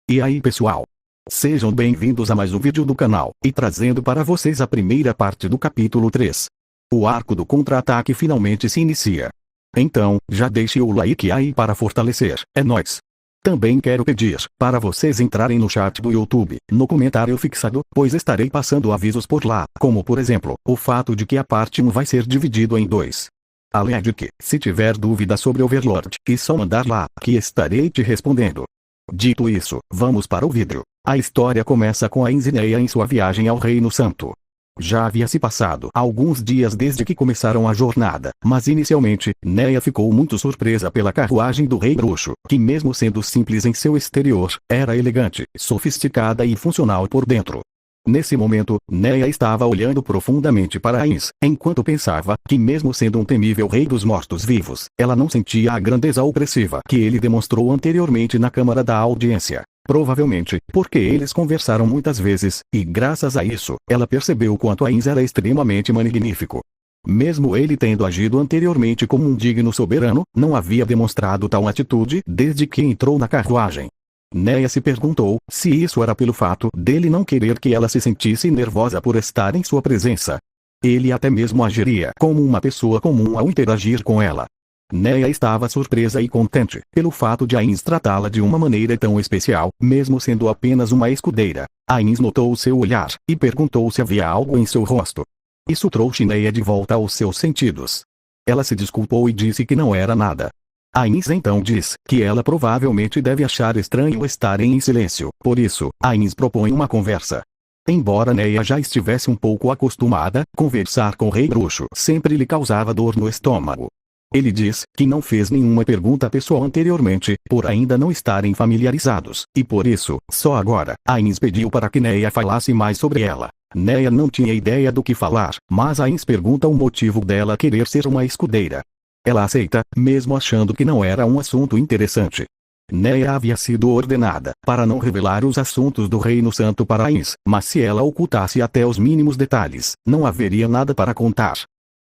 E aí pessoal? Sejam bem-vindos a mais um vídeo do canal, e trazendo para vocês a primeira parte do capítulo 3. O arco do contra-ataque finalmente se inicia. Então, já deixe o like aí para fortalecer, é nóis! Também quero pedir para vocês entrarem no chat do YouTube, no comentário fixado, pois estarei passando avisos por lá, como por exemplo, o fato de que a parte 1 vai ser dividido em 2. Além de que, se tiver dúvida sobre Overlord, é só mandar lá, que estarei te respondendo. Dito isso, vamos para o vídeo. A história começa com Ainz e Neia em sua viagem ao Reino Santo. Já havia se passado alguns dias desde que começaram a jornada, mas inicialmente, Neia ficou muito surpresa pela carruagem do Rei Bruxo, que mesmo sendo simples em seu exterior, era elegante, sofisticada e funcional por dentro. Nesse momento, Neia estava olhando profundamente para Ainz, enquanto pensava que mesmo sendo um temível rei dos mortos-vivos, ela não sentia a grandeza opressiva que ele demonstrou anteriormente na Câmara da Audiência. Provavelmente, porque eles conversaram muitas vezes, e graças a isso, ela percebeu quanto Ainz era extremamente magnífico. Mesmo ele tendo agido anteriormente como um digno soberano, não havia demonstrado tal atitude desde que entrou na carruagem. Neia se perguntou se isso era pelo fato dele não querer que ela se sentisse nervosa por estar em sua presença. Ele até mesmo agiria como uma pessoa comum ao interagir com ela. Neia estava surpresa e contente pelo fato de Ainz tratá-la de uma maneira tão especial, mesmo sendo apenas uma escudeira. Ainz notou seu olhar, e perguntou se havia algo em seu rosto. Isso trouxe Neia de volta aos seus sentidos. Ela se desculpou e disse que não era nada. Ainz então diz que ela provavelmente deve achar estranho estarem em silêncio, por isso, Ainz propõe uma conversa. Embora Neia já estivesse um pouco acostumada, conversar com o Rei Bruxo sempre lhe causava dor no estômago. Ele diz que não fez nenhuma pergunta pessoal anteriormente, por ainda não estarem familiarizados, e por isso, só agora, Ainz pediu para que Neia falasse mais sobre ela. Neia não tinha ideia do que falar, mas Ainz pergunta o motivo dela querer ser uma escudeira. Ela aceita, mesmo achando que não era um assunto interessante. Neia havia sido ordenada para não revelar os assuntos do Reino Santo para Ainz, mas se ela ocultasse até os mínimos detalhes, não haveria nada para contar.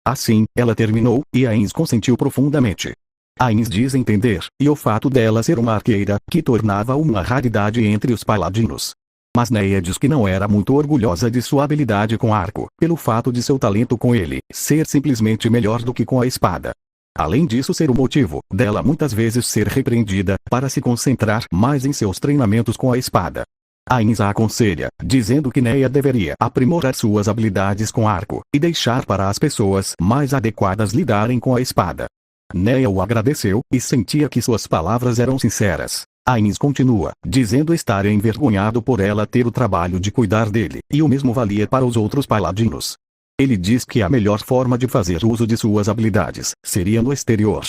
Assim, ela terminou, e Ainz consentiu profundamente. Ainz diz entender, e o fato dela ser uma arqueira, que tornava uma raridade entre os paladinos. Mas Neia diz que não era muito orgulhosa de sua habilidade com arco, pelo fato de seu talento com ele ser simplesmente melhor do que com a espada. Além disso ser o motivo dela muitas vezes ser repreendida, para se concentrar mais em seus treinamentos com a espada. Ainz a aconselha, dizendo que Neia deveria aprimorar suas habilidades com arco, e deixar para as pessoas mais adequadas lidarem com a espada. Neia o agradeceu, e sentia que suas palavras eram sinceras. Ainz continua, dizendo estar envergonhado por ela ter o trabalho de cuidar dele, e o mesmo valia para os outros paladinos. Ele diz que a melhor forma de fazer uso de suas habilidades seria no exterior.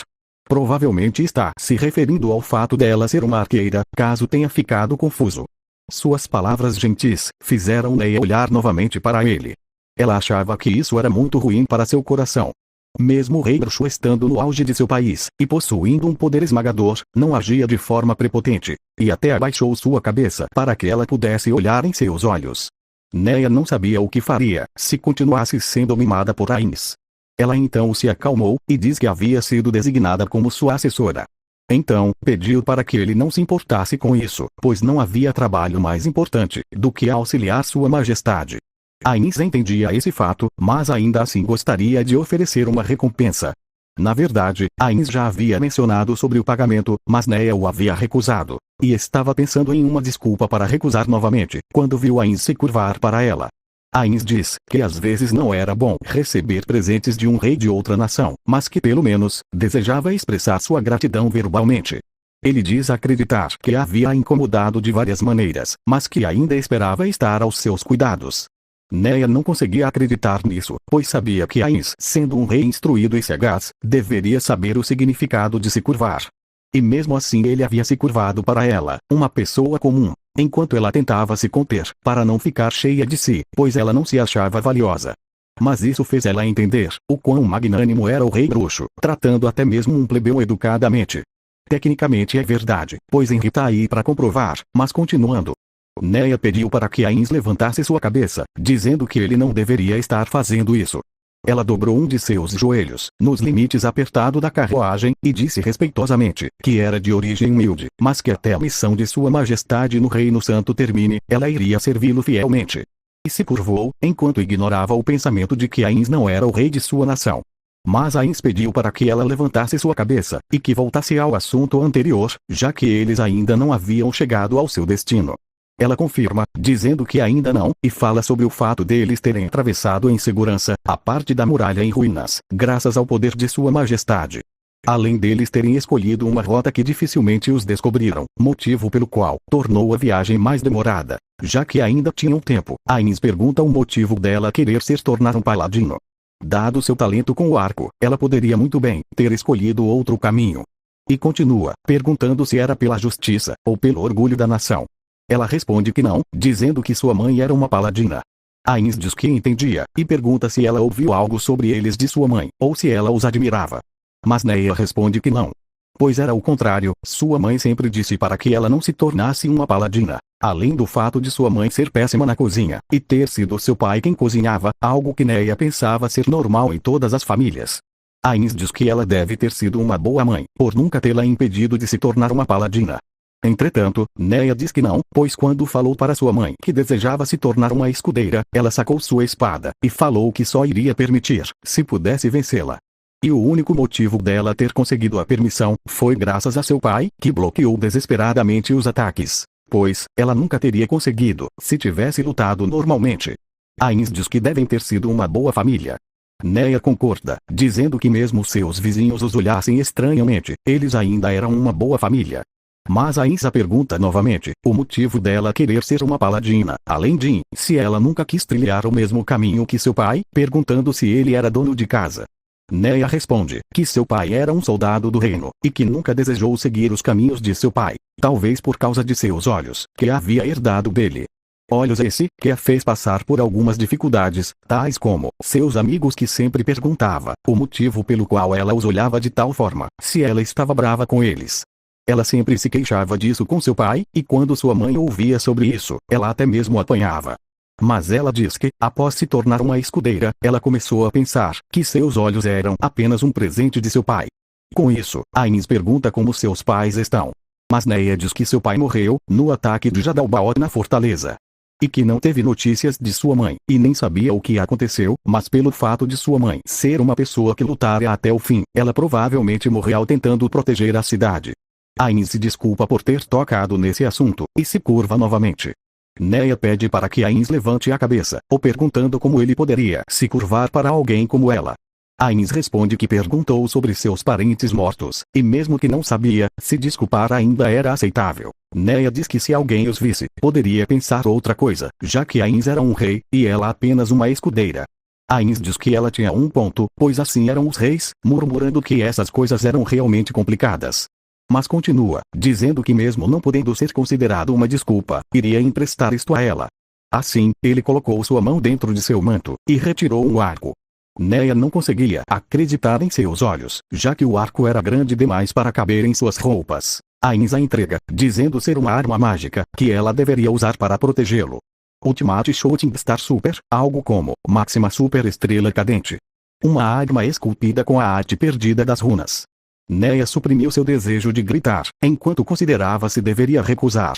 Provavelmente está se referindo ao fato dela ser uma arqueira, caso tenha ficado confuso. Suas palavras gentis fizeram Neia olhar novamente para ele. Ela achava que isso era muito ruim para seu coração. Mesmo o Rei Bruxo estando no auge de seu país, e possuindo um poder esmagador, não agia de forma prepotente, e até abaixou sua cabeça para que ela pudesse olhar em seus olhos. Neia não sabia o que faria, se continuasse sendo mimada por Ainz. Ela então se acalmou, e diz que havia sido designada como sua assessora. Então, pediu para que ele não se importasse com isso, pois não havia trabalho mais importante do que auxiliar sua majestade. Ainz entendia esse fato, mas ainda assim gostaria de oferecer uma recompensa. Na verdade, Ainz já havia mencionado sobre o pagamento, mas Neia o havia recusado, e estava pensando em uma desculpa para recusar novamente, quando viu Ainz se curvar para ela. Ainz diz que às vezes não era bom receber presentes de um rei de outra nação, mas que pelo menos, desejava expressar sua gratidão verbalmente. Ele diz acreditar que a havia incomodado de várias maneiras, mas que ainda esperava estar aos seus cuidados. Neia não conseguia acreditar nisso, pois sabia que Ainz, sendo um rei instruído e sagaz, deveria saber o significado de se curvar. E mesmo assim ele havia se curvado para ela, uma pessoa comum, enquanto ela tentava se conter, para não ficar cheia de si, pois ela não se achava valiosa. Mas isso fez ela entender o quão magnânimo era o Rei Bruxo, tratando até mesmo um plebeu educadamente. Tecnicamente é verdade, pois Henry tá aí para comprovar, mas continuando. Neia pediu para que Ainz levantasse sua cabeça, dizendo que ele não deveria estar fazendo isso. Ela dobrou um de seus joelhos, nos limites apertado da carruagem, e disse respeitosamente, que era de origem humilde, mas que até a missão de Sua Majestade no Reino Santo termine, ela iria servi-lo fielmente. E se curvou, enquanto ignorava o pensamento de que Ains não era o rei de sua nação. Mas Ains pediu para que ela levantasse sua cabeça, e que voltasse ao assunto anterior, já que eles ainda não haviam chegado ao seu destino. Ela confirma, dizendo que ainda não, e fala sobre o fato deles terem atravessado em segurança a parte da muralha em ruínas, graças ao poder de Sua Majestade. Além deles terem escolhido uma rota que dificilmente os descobriram, motivo pelo qual tornou a viagem mais demorada. Já que ainda tinham tempo, Ains pergunta o motivo dela querer se tornar um paladino. Dado seu talento com o arco, ela poderia muito bem ter escolhido outro caminho. E continua, perguntando se era pela justiça, ou pelo orgulho da nação. Ela responde que não, dizendo que sua mãe era uma paladina. Ains diz que entendia, e pergunta se ela ouviu algo sobre eles de sua mãe, ou se ela os admirava. Mas Neia responde que não. Pois era o contrário, sua mãe sempre disse para que ela não se tornasse uma paladina. Além do fato de sua mãe ser péssima na cozinha, e ter sido seu pai quem cozinhava, algo que Neia pensava ser normal em todas as famílias. Ains diz que ela deve ter sido uma boa mãe, por nunca tê-la impedido de se tornar uma paladina. Entretanto, Neia diz que não, pois quando falou para sua mãe que desejava se tornar uma escudeira, ela sacou sua espada, e falou que só iria permitir, se pudesse vencê-la. E o único motivo dela ter conseguido a permissão, foi graças a seu pai, que bloqueou desesperadamente os ataques. Pois, ela nunca teria conseguido, se tivesse lutado normalmente. Ains diz que devem ter sido uma boa família. Neia concorda, dizendo que mesmo seus vizinhos os olhassem estranhamente, eles ainda eram uma boa família. Mas Ains a pergunta novamente, o motivo dela querer ser uma paladina, além de, se ela nunca quis trilhar o mesmo caminho que seu pai, perguntando se ele era dono de casa. Neia responde, que seu pai era um soldado do reino, e que nunca desejou seguir os caminhos de seu pai, talvez por causa de seus olhos, que havia herdado dele. Olhos esse, que a fez passar por algumas dificuldades, tais como, seus amigos que sempre perguntava, o motivo pelo qual ela os olhava de tal forma, se ela estava brava com eles. Ela sempre se queixava disso com seu pai, e quando sua mãe ouvia sobre isso, ela até mesmo apanhava. Mas ela diz que, após se tornar uma escudeira, ela começou a pensar que seus olhos eram apenas um presente de seu pai. Com isso, Ains pergunta como seus pais estão. Mas Neia diz que seu pai morreu, no ataque de Jadalbaoth na fortaleza. E que não teve notícias de sua mãe, e nem sabia o que aconteceu, mas pelo fato de sua mãe ser uma pessoa que lutara até o fim, ela provavelmente morreu tentando proteger a cidade. Ains se desculpa por ter tocado nesse assunto, e se curva novamente. Neia pede para que Ains levante a cabeça, ou perguntando como ele poderia se curvar para alguém como ela. Ains responde que perguntou sobre seus parentes mortos, e mesmo que não sabia, se desculpar ainda era aceitável. Neia diz que se alguém os visse, poderia pensar outra coisa, já que Ains era um rei, e ela apenas uma escudeira. Ains diz que ela tinha um ponto, pois assim eram os reis, murmurando que essas coisas eram realmente complicadas. Mas continua, dizendo que mesmo não podendo ser considerado uma desculpa, iria emprestar isto a ela. Assim, ele colocou sua mão dentro de seu manto, e retirou um arco. Neia não conseguia acreditar em seus olhos, já que o arco era grande demais para caber em suas roupas. Ains a entrega, dizendo ser uma arma mágica, que ela deveria usar para protegê-lo. Ultimate Shooting Star Super, algo como, Máxima Super Estrela Cadente. Uma arma esculpida com a arte perdida das runas. Neia suprimiu seu desejo de gritar, enquanto considerava se deveria recusar.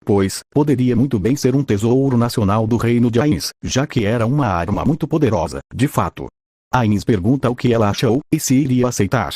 Pois, poderia muito bem ser um tesouro nacional do reino de Ains, já que era uma arma muito poderosa, de fato. Ains pergunta o que ela achou, e se iria aceitar.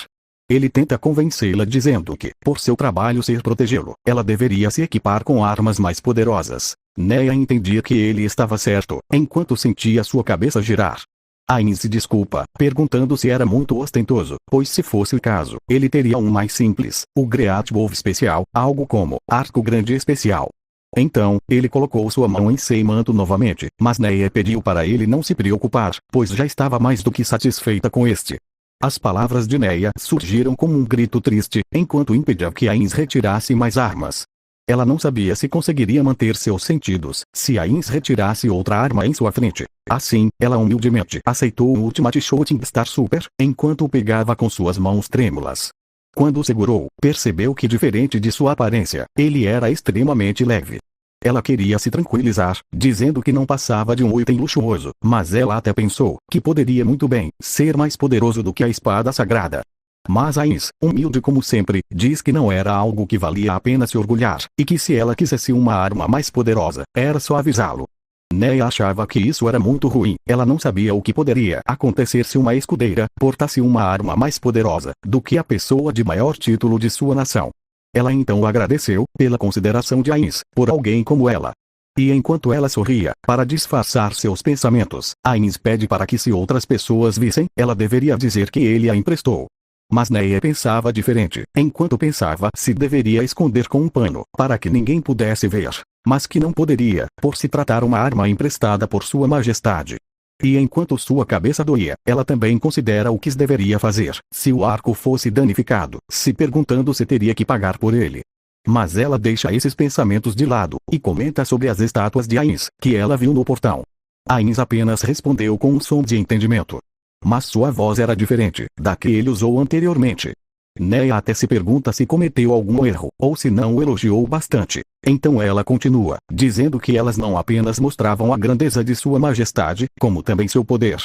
Ele tenta convencê-la dizendo que, por seu trabalho ser protegê-lo, ela deveria se equipar com armas mais poderosas. Neia entendia que ele estava certo, enquanto sentia sua cabeça girar. Ains se desculpa, perguntando se era muito ostentoso, pois se fosse o caso, ele teria um mais simples, o Great Wolf Especial, algo como, Arco Grande Especial. Então, ele colocou sua mão em seu manto novamente, mas Neia pediu para ele não se preocupar, pois já estava mais do que satisfeita com este. As palavras de Neia surgiram como um grito triste, enquanto impedia que Ains retirasse mais armas. Ela não sabia se conseguiria manter seus sentidos, se Ains retirasse outra arma em sua frente. Assim, ela humildemente aceitou o Ultimate Shooting Star Super, enquanto o pegava com suas mãos trêmulas. Quando o segurou, percebeu que diferente de sua aparência, ele era extremamente leve. Ela queria se tranquilizar, dizendo que não passava de um item luxuoso, mas ela até pensou que poderia muito bem ser mais poderoso do que a espada sagrada. Mas Ainz, humilde como sempre, diz que não era algo que valia a pena se orgulhar, e que se ela quisesse uma arma mais poderosa, era só avisá-lo. Neia achava que isso era muito ruim, ela não sabia o que poderia acontecer se uma escudeira portasse uma arma mais poderosa do que a pessoa de maior título de sua nação. Ela então agradeceu pela consideração de Ainz por alguém como ela. E enquanto ela sorria, para disfarçar seus pensamentos, Ainz pede para que se outras pessoas vissem, ela deveria dizer que ele a emprestou. Mas Neia pensava diferente, enquanto pensava se deveria esconder com um pano, para que ninguém pudesse ver. Mas que não poderia, por se tratar uma arma emprestada por sua majestade. E enquanto sua cabeça doía, ela também considera o que deveria fazer, se o arco fosse danificado, se perguntando se teria que pagar por ele. Mas ela deixa esses pensamentos de lado, e comenta sobre as estátuas de Ainz, que ela viu no portão. Ainz apenas respondeu com um som de entendimento. Mas sua voz era diferente da que ele usou anteriormente. Neia até se pergunta se cometeu algum erro, ou se não o elogiou bastante. Então ela continua, dizendo que elas não apenas mostravam a grandeza de sua majestade, como também seu poder.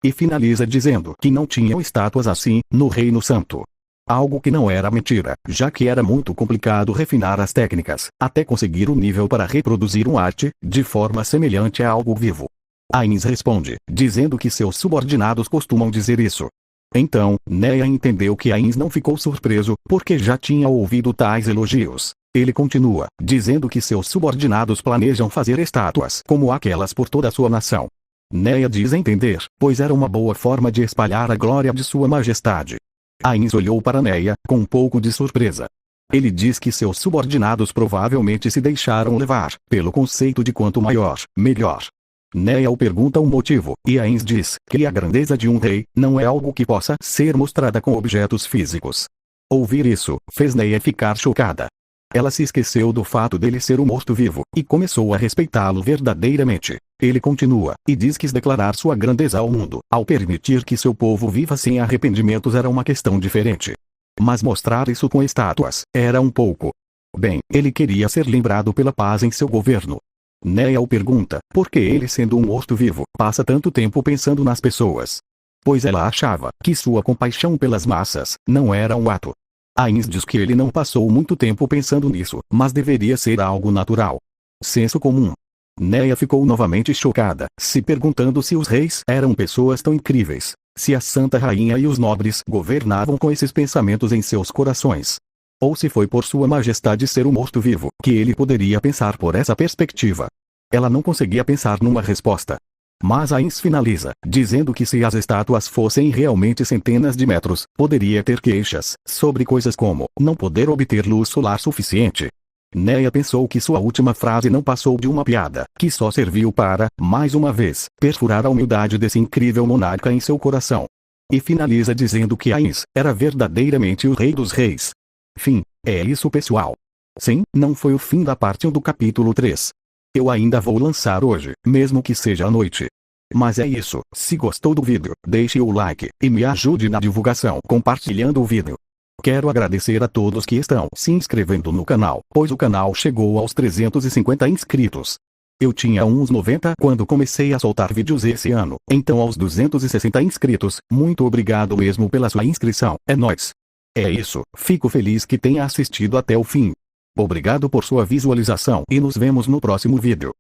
E finaliza dizendo que não tinham estátuas assim, no Reino Santo. Algo que não era mentira, já que era muito complicado refinar as técnicas, até conseguir o nível para reproduzir uma arte, de forma semelhante a algo vivo. Ainz responde, dizendo que seus subordinados costumam dizer isso. Então, Neia entendeu que Ainz não ficou surpreso, porque já tinha ouvido tais elogios. Ele continua, dizendo que seus subordinados planejam fazer estátuas como aquelas por toda a sua nação. Neia diz entender, pois era uma boa forma de espalhar a glória de sua majestade. Ainz olhou para Neia, com um pouco de surpresa. Ele diz que seus subordinados provavelmente se deixaram levar, pelo conceito de quanto maior, melhor. Neia o pergunta o motivo, e Ainz diz que a grandeza de um rei não é algo que possa ser mostrada com objetos físicos. Ouvir isso fez Neia ficar chocada. Ela se esqueceu do fato dele ser um morto-vivo, e começou a respeitá-lo verdadeiramente. Ele continua, e diz que declarar sua grandeza ao mundo, ao permitir que seu povo viva sem arrependimentos era uma questão diferente. Mas mostrar isso com estátuas, era um pouco. Bem, ele queria ser lembrado pela paz em seu governo. Neia o pergunta, por que ele sendo um morto-vivo, passa tanto tempo pensando nas pessoas? Pois ela achava que sua compaixão pelas massas não era um ato. Ainz diz que ele não passou muito tempo pensando nisso, mas deveria ser algo natural. Senso comum. Neia ficou novamente chocada, se perguntando se os reis eram pessoas tão incríveis, se a Santa Rainha e os nobres governavam com esses pensamentos em seus corações. Ou se foi por sua majestade ser um morto-vivo, que ele poderia pensar por essa perspectiva. Ela não conseguia pensar numa resposta. Mas Ainz finaliza, dizendo que se as estátuas fossem realmente centenas de metros, poderia ter queixas sobre coisas como não poder obter luz solar suficiente. Neia pensou que sua última frase não passou de uma piada, que só serviu para, mais uma vez, perfurar a humildade desse incrível monarca em seu coração. E finaliza dizendo que Ainz era verdadeiramente o rei dos reis. Fim. É isso, pessoal. Sim, não foi o fim da parte 1 do capítulo 3. Eu ainda vou lançar hoje, mesmo que seja à noite. Mas é isso, se gostou do vídeo, deixe o like, e me ajude na divulgação compartilhando o vídeo. Quero agradecer a todos que estão se inscrevendo no canal, pois o canal chegou aos 350 inscritos. Eu tinha uns 90 quando comecei a soltar vídeos esse ano, então aos 260 inscritos, muito obrigado mesmo pela sua inscrição, é nóis. É isso, fico feliz que tenha assistido até o fim. Obrigado por sua visualização e nos vemos no próximo vídeo.